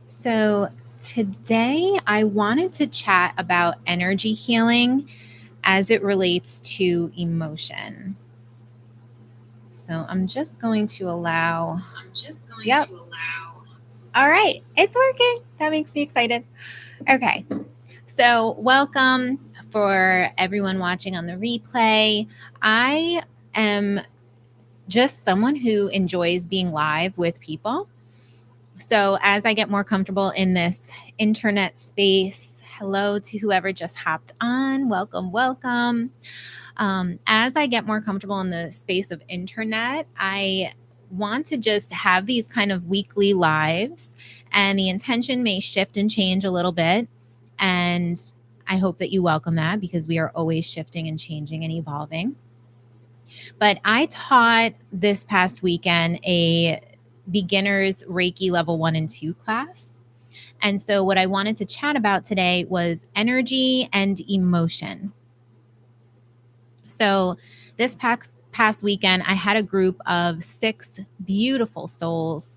So, today I wanted to chat about energy healing as it relates to emotion. So, I'm just going to allow. Yep. All right. It's working. That makes me excited. Okay. So, welcome for everyone watching on the replay. I am just someone who enjoys being live with people. So, as I get more comfortable in this internet space, hello to whoever just hopped on. Welcome, welcome. As I get more comfortable in the space of internet, I want to just have these kind of weekly lives, and the intention may shift and change a little bit. And I hope that you welcome that because we are always shifting and changing and evolving. But I taught this past weekend a beginner's Reiki level 1 and 2 class. And so, what I wanted to chat about today was energy and emotion. So, this past weekend, I had a group of 6 beautiful souls.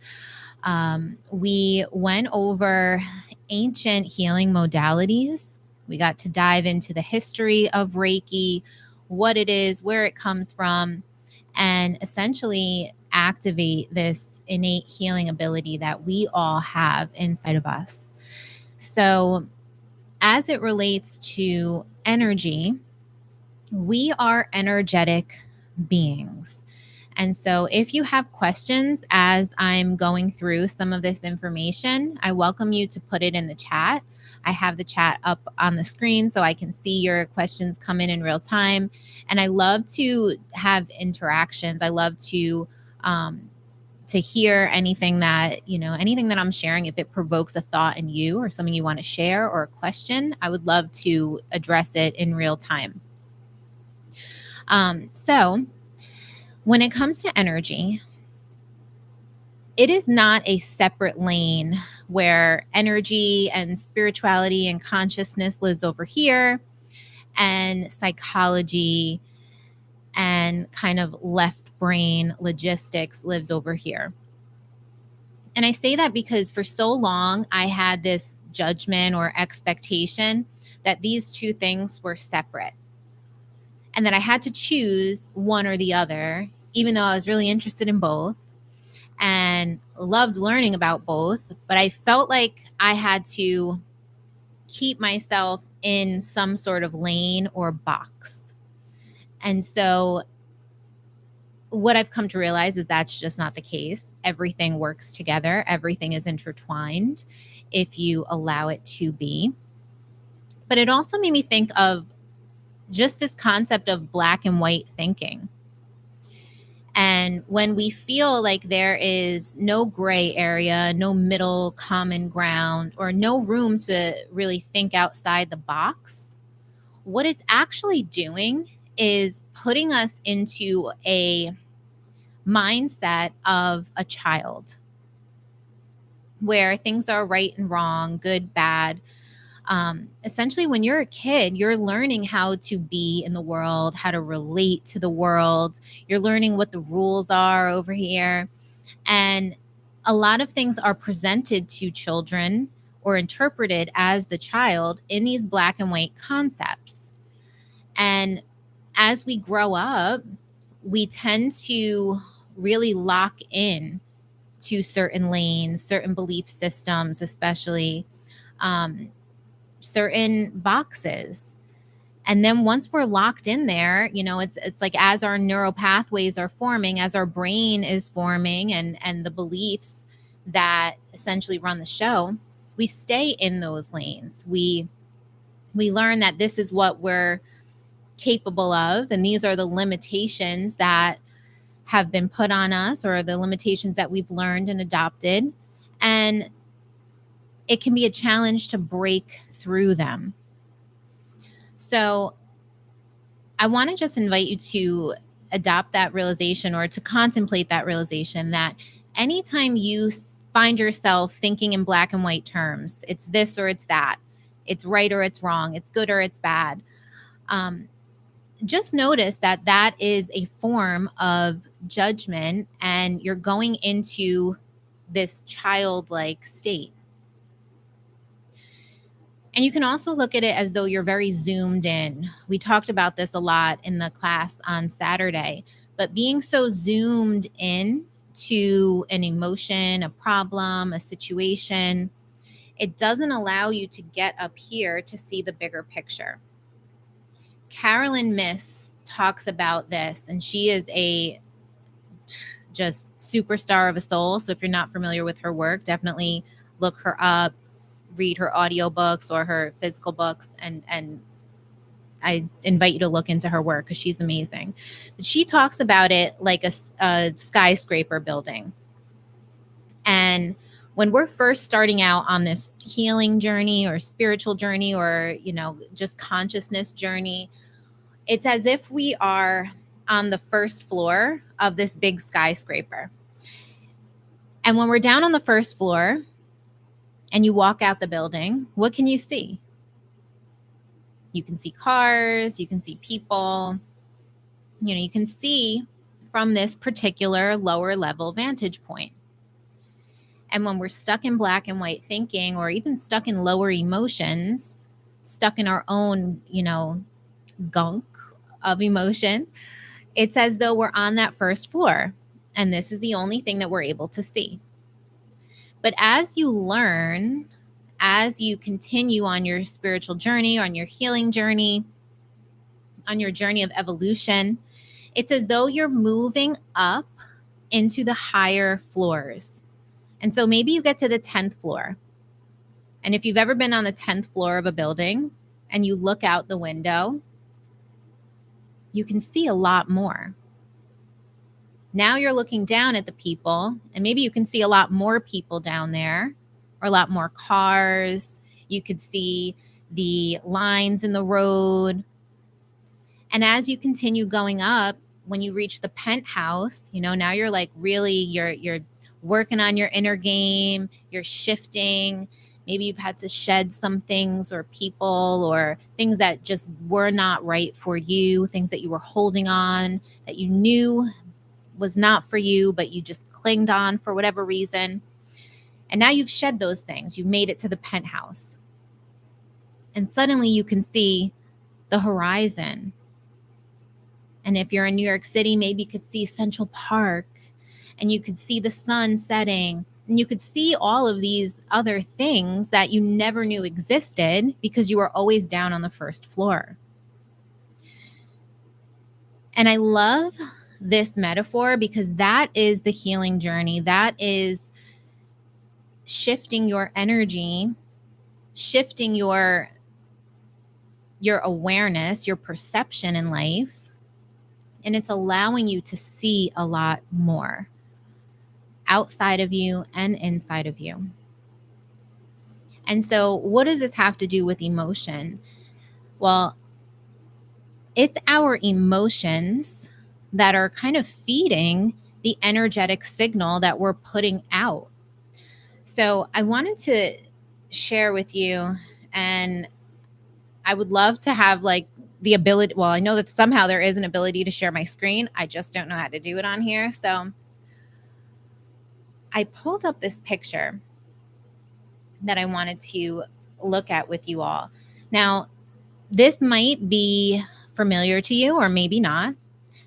We went over ancient healing modalities. We got to dive into the history of Reiki, what it is, where it comes from, and essentially activate this innate healing ability that we all have inside of us. So, as it relates to energy, we are energetic beings. And so, if you have questions as I'm going through some of this information, I welcome you to put it in the chat. I have the chat up on the screen so I can see your questions come in real time. And I love to have interactions. I love to hear anything anything that I'm sharing. If it provokes a thought in you or something you want to share or a question, I would love to address it in real time. So, when it comes to energy, it is not a separate lane where energy and spirituality and consciousness lives over here and psychology and kind of left brain logistics lives over here. And I say that because for so long I had this judgment or expectation that these two things were separate and that I had to choose one or the other, even though I was really interested in both and loved learning about both. But I felt like I had to keep myself in some sort of lane or box. And so what I've come to realize is that's just not the case. Everything works together. Everything is intertwined if you allow it to be. But it also made me think of just this concept of black and white thinking. And when we feel like there is no gray area, no middle common ground, or no room to really think outside the box, what it's actually doing is putting us into a mindset of a child where things are right and wrong, good, bad. Essentially, when you're a kid, you're learning how to be in the world, how to relate to the world. You're learning what the rules are over here. And a lot of things are presented to children or interpreted as the child in these black and white concepts. And as we grow up, we tend to really lock in to certain lanes, certain belief systems, especially certain boxes. And then once we're locked in there, it's like as our neural pathways are forming, as our brain is forming and the beliefs that essentially run the show, we stay in those lanes. We learn that this is what we're capable of, and these are the limitations that have been put on us or the limitations that we've learned and adopted. And it can be a challenge to break through them. So I want to just invite you to adopt that realization or to contemplate that realization that anytime you find yourself thinking in black and white terms, it's this or it's that, it's right or it's wrong, it's good or it's bad, just notice that that is a form of judgment and you're going into this childlike state. And you can also look at it as though you're very zoomed in. We talked about this a lot in the class on Saturday, but being so zoomed in to an emotion, a problem, a situation, it doesn't allow you to get up here to see the bigger picture. Carolyn Miss talks about this, and she is a just superstar of a soul. So if you're not familiar with her work, definitely look her up, read her audiobooks or her physical books, and I invite you to look into her work because she's amazing. But she talks about it like a skyscraper building. And when we're first starting out on this healing journey or spiritual journey or, just consciousness journey, it's as if we are on the first floor of this big skyscraper. And when we're down on the first floor and you walk out the building, what can you see? You can see cars, you can see people, you can see from this particular lower level vantage point. And when we're stuck in black and white thinking, or even stuck in lower emotions, stuck in our own, gunk of emotion, it's as though we're on that first floor. And this is the only thing that we're able to see. But as you learn, as you continue on your spiritual journey, on your healing journey, on your journey of evolution, it's as though you're moving up into the higher floors. And so maybe you get to the 10th floor. And if you've ever been on the 10th floor of a building and you look out the window, you can see a lot more. Now you're looking down at the people, and maybe you can see a lot more people down there, or a lot more cars. You could see the lines in the road. And as you continue going up, when you reach the penthouse, now you're like really, you're working on your inner game, you're shifting. Maybe you've had to shed some things or people or things that just were not right for you, things that you were holding on that you knew was not for you, but you just clinged on for whatever reason. And now you've shed those things. You've made it to the penthouse. And suddenly you can see the horizon. And if you're in New York City, maybe you could see Central Park, and you could see the sun setting, and you could see all of these other things that you never knew existed because you were always down on the first floor. And I love this metaphor because that is the healing journey. That is shifting your energy, shifting your awareness, your perception in life, and it's allowing you to see a lot more outside of you and inside of you. And so what does this have to do with emotion? Well, it's our emotions that are kind of feeding the energetic signal that we're putting out. So I wanted to share with you, and I would love to have the ability. Well, I know that somehow there is an ability to share my screen. I just don't know how to do it on here. So I pulled up this picture that I wanted to look at with you all. Now, this might be familiar to you or maybe not,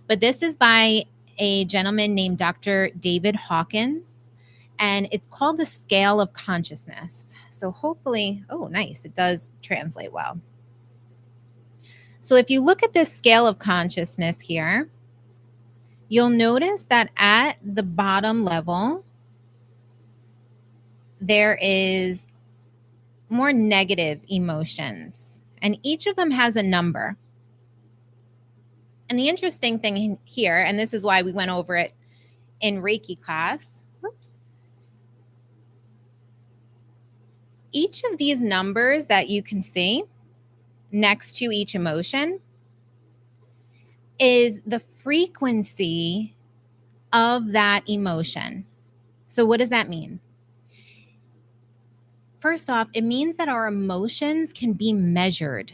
but this is by a gentleman named Dr. David Hawkins, and it's called the Scale of Consciousness. So hopefully, oh, nice, it does translate well. So if you look at this scale of consciousness here, you'll notice that at the bottom level, there is more negative emotions, and each of them has a number. And the interesting thing here, and this is why we went over it in Reiki class, each of these numbers that you can see next to each emotion is the frequency of that emotion. So what does that mean? First off, it means that our emotions can be measured.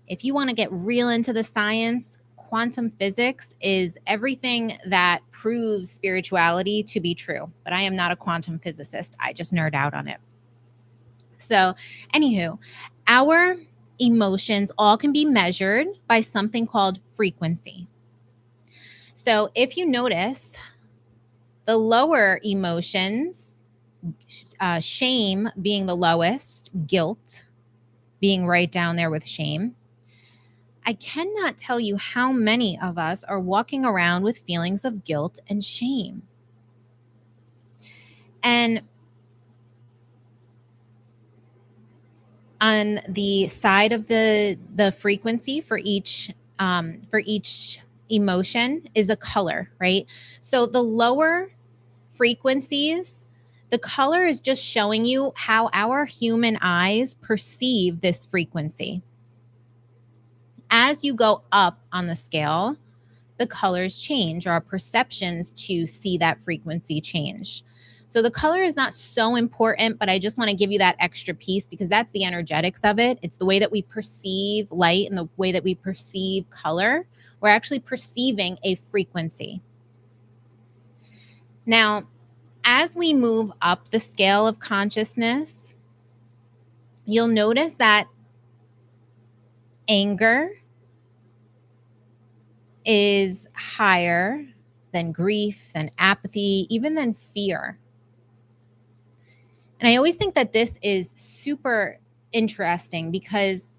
If you want to get real into the science, quantum physics is everything that proves spirituality to be true. But I am not a quantum physicist. I just nerd out on it. So, anywho, our emotions all can be measured by something called frequency. So, if you notice, the lower emotions, shame being the lowest, guilt being right down there with shame, I cannot tell you how many of us are walking around with feelings of guilt and shame. And on the side of the frequency for each emotion is a color, right? So the lower frequencies, the color is just showing you how our human eyes perceive this frequency. As you go up on the scale, the colors change, or our perceptions to see that frequency change. So the color is not so important, but I just want to give you that extra piece because that's the energetics of it. It's the way that we perceive light and the way that we perceive color. We're actually perceiving a frequency. Now, as we move up the scale of consciousness, you'll notice that anger is higher than grief, than apathy, even than fear. And I always think that this is super interesting because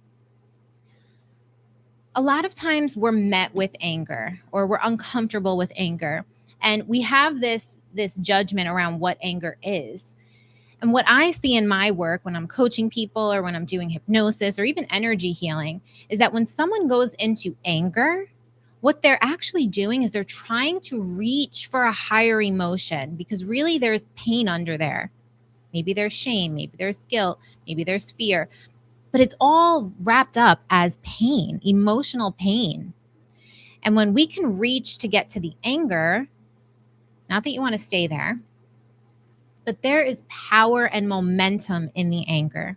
a lot of times we're met with anger or we're uncomfortable with anger. And we have this judgment around what anger is. And what I see in my work when I'm coaching people or when I'm doing hypnosis or even energy healing is that when someone goes into anger, what they're actually doing is they're trying to reach for a higher emotion because really there's pain under there. Maybe there's shame, maybe there's guilt, maybe there's fear, but it's all wrapped up as pain, emotional pain. And when we can reach to get to the anger, not that you want to stay there, but there is power and momentum in the anger.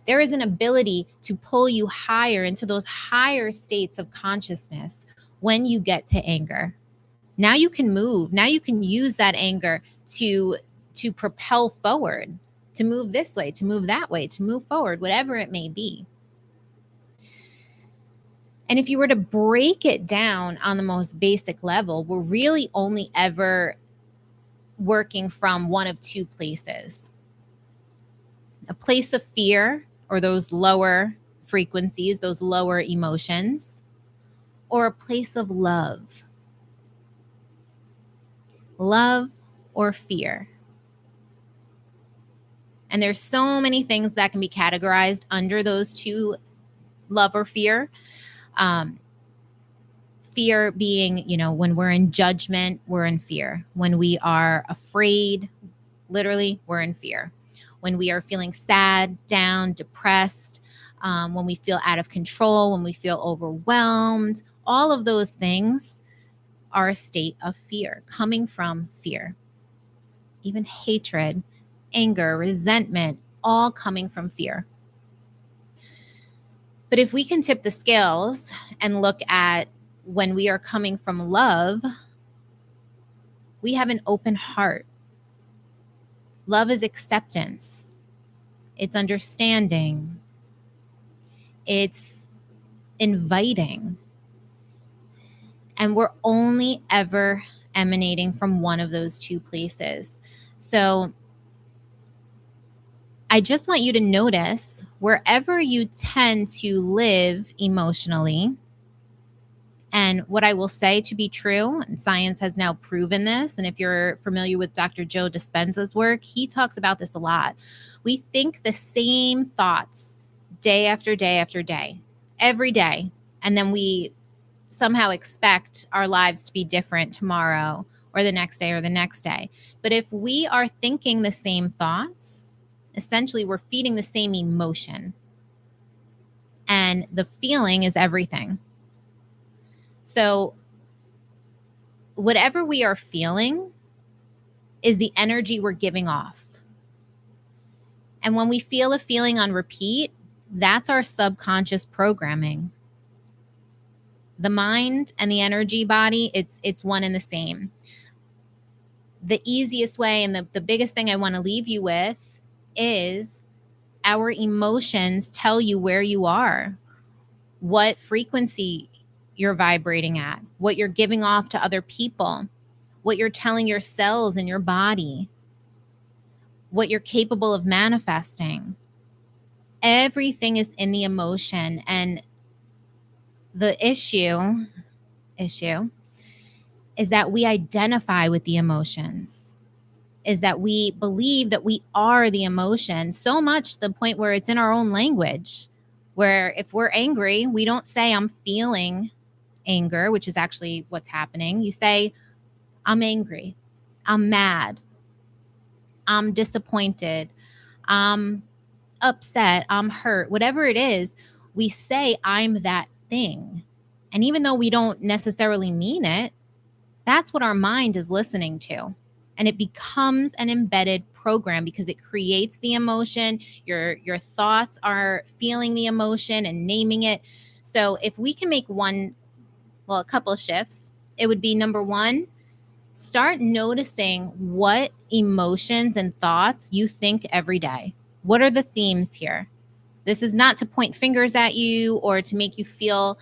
There is an ability to pull you higher into those higher states of consciousness when you get to anger. Now you can move. Now you can use that anger to propel forward, to move this way, to move that way, to move forward, whatever it may be. And if you were to break it down on the most basic level, we're really only ever working from one of two places: a place of fear, or those lower frequencies, those lower emotions, or a place of love. Love or fear. And there's so many things that can be categorized under those two, love or fear. Fear being, when we're in judgment, we're in fear. When we are afraid, literally, we're in fear. When we are feeling sad, down, depressed, when we feel out of control, when we feel overwhelmed, all of those things are a state of fear, coming from fear. Even hatred, anger, resentment, all coming from fear. But if we can tip the scales and look at when we are coming from love, we have an open heart. Love is acceptance. It's understanding. It's inviting. And we're only ever emanating from one of those two places. So I just want you to notice wherever you tend to live emotionally. And what I will say to be true, and science has now proven this, and if you're familiar with Dr. Joe Dispenza's work, he talks about this a lot. We think the same thoughts day after day after day, every day, and then we somehow expect our lives to be different tomorrow or the next day or the next day. But if we are thinking the same thoughts, essentially we're feeding the same emotion. And the feeling is everything. So whatever we are feeling is the energy we're giving off. And when we feel a feeling on repeat, that's our subconscious programming. The mind and the energy body, it's one and the same. The easiest way and the biggest thing I want to leave you with is Our emotions tell you where you are, what frequency you're vibrating at, what you're giving off to other people, what you're telling your cells in your body, what you're capable of manifesting. Everything is in the emotion. And the issue is that we identify with the emotions, is that we believe that we are the emotion so much to the point where it's in our own language, where if we're angry, we don't say I'm feeling anger, which is actually what's happening. You say, I'm angry, I'm mad, I'm disappointed, I'm upset, I'm hurt, whatever it is, we say I'm that thing. And even though we don't necessarily mean it, that's what our mind is listening to. And it becomes an embedded program because it creates the emotion. Your thoughts are feeling the emotion and naming it. So if we can make a couple of shifts, it would be number one, start noticing what emotions and thoughts you think every day. What are the themes here? This is not to point fingers at you or to make you feel,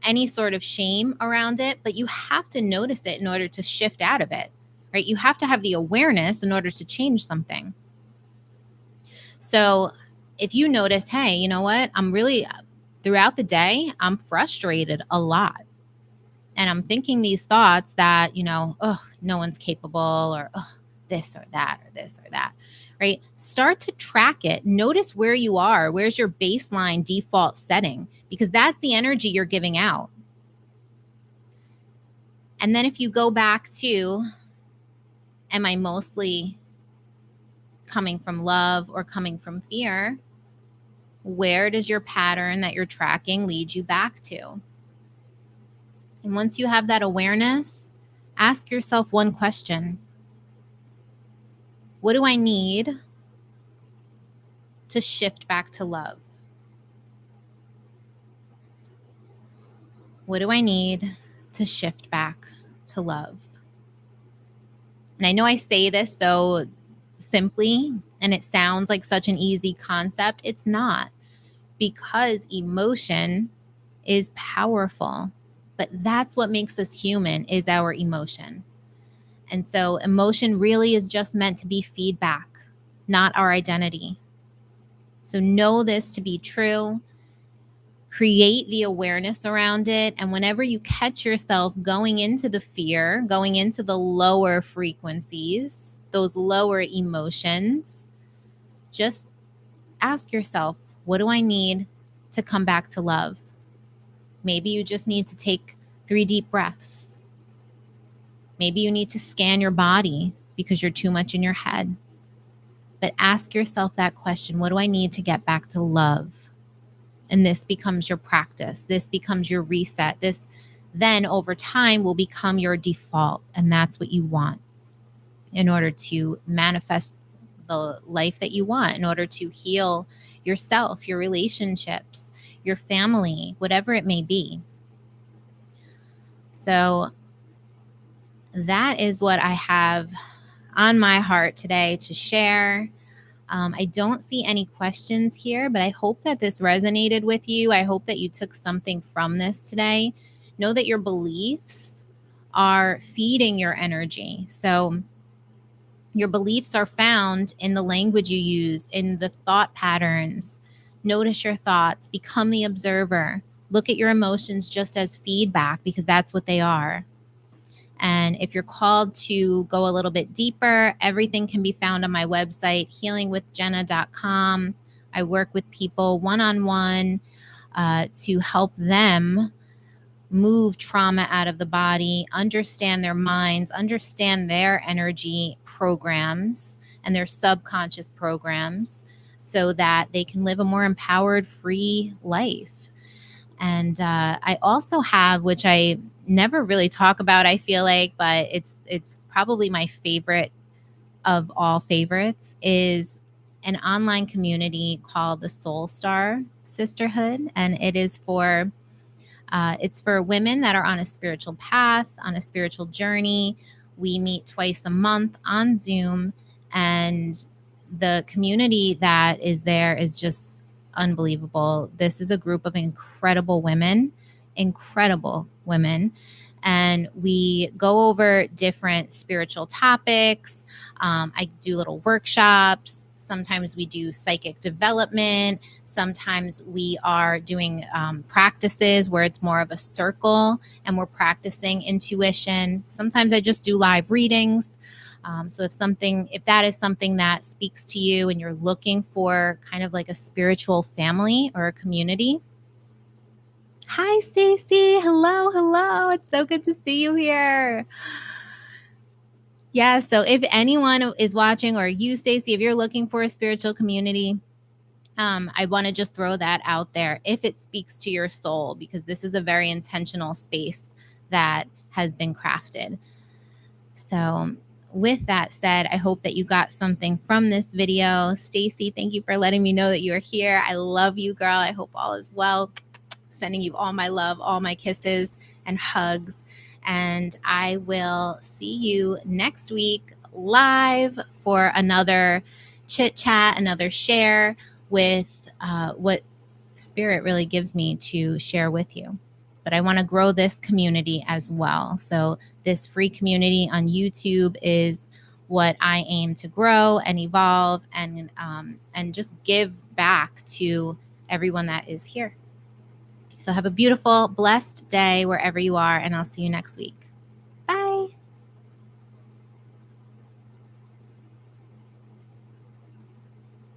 any sort of shame around it, but you have to notice it in order to shift out of it, right? You have to have the awareness in order to change something. So if you notice, hey, you know what? Throughout the day, I'm frustrated a lot. And I'm thinking these thoughts that, oh, no one's capable, or oh, this or that, or this or that, right? Start to track it. Notice where you are. Where's your baseline default setting? Because that's the energy you're giving out. And then if you go back to, am I mostly coming from love or coming from fear? Where does your pattern that you're tracking lead you back to? And once you have that awareness, ask yourself one question. What do I need to shift back to love? What do I need to shift back to love? And I know I say this so simply and it sounds like such an easy concept. It's not, because emotion is powerful. But that's what makes us human, is our emotion. And so emotion really is just meant to be feedback, not our identity. So know this to be true. Create the awareness around it. And whenever you catch yourself going into the fear, going into the lower frequencies, those lower emotions, just ask yourself, what do I need to come back to love? Maybe you just need to take 3 deep breaths. Maybe you need to scan your body because you're too much in your head. But ask yourself that question, what do I need to get back to love? And this becomes your practice. This becomes your reset. This then over time will become your default. And that's what you want in order to manifest the life that you want, in order to heal yourself, your relationships, your family, whatever it may be. So that is what I have on my heart today to share. I don't see any questions here, but I hope that this resonated with you. I hope that you took something from this today. Know that your beliefs are feeding your energy. So your beliefs are found in the language you use, in the thought patterns. Notice your thoughts, become the observer. Look at your emotions just as feedback, because that's what they are. And if you're called to go a little bit deeper, everything can be found on my website, healingwithjenna.com. I work with people one-on-one to help them move trauma out of the body, understand their minds, understand their energy programs and their subconscious programs, so that they can live a more empowered, free life. And I also have, which I never really talk about, I feel like, but it's probably my favorite of all favorites, is an online community called the Soul Star Sisterhood. And it is for it's for women that are on a spiritual path, on a spiritual journey. We meet twice a month on Zoom, and the community that is there is just unbelievable. This is a group of incredible women. And we go over different spiritual topics. I do little workshops. Sometimes we do psychic development. Sometimes we are doing practices where it's more of a circle and we're practicing intuition. Sometimes I just do live readings. So if that is something that speaks to you and you're looking for kind of like a spiritual family or a community. Hi, Stacy. Hello. It's so good to see you here. Yeah, so if anyone is watching, or you, Stacy, if you're looking for a spiritual community, I want to just throw that out there if it speaks to your soul, because this is a very intentional space that has been crafted. So with that said, I hope that you got something from this video. Stacy, thank you for letting me know that you're here. I love you, girl. I hope all is well. Sending you all my love, all my kisses and hugs. And I will see you next week live for another chit chat, another share with what Spirit really gives me to share with you. But I want to grow this community as well. So this free community on YouTube is what I aim to grow and evolve and just give back to everyone that is here. So have a beautiful, blessed day wherever you are, and I'll see you next week.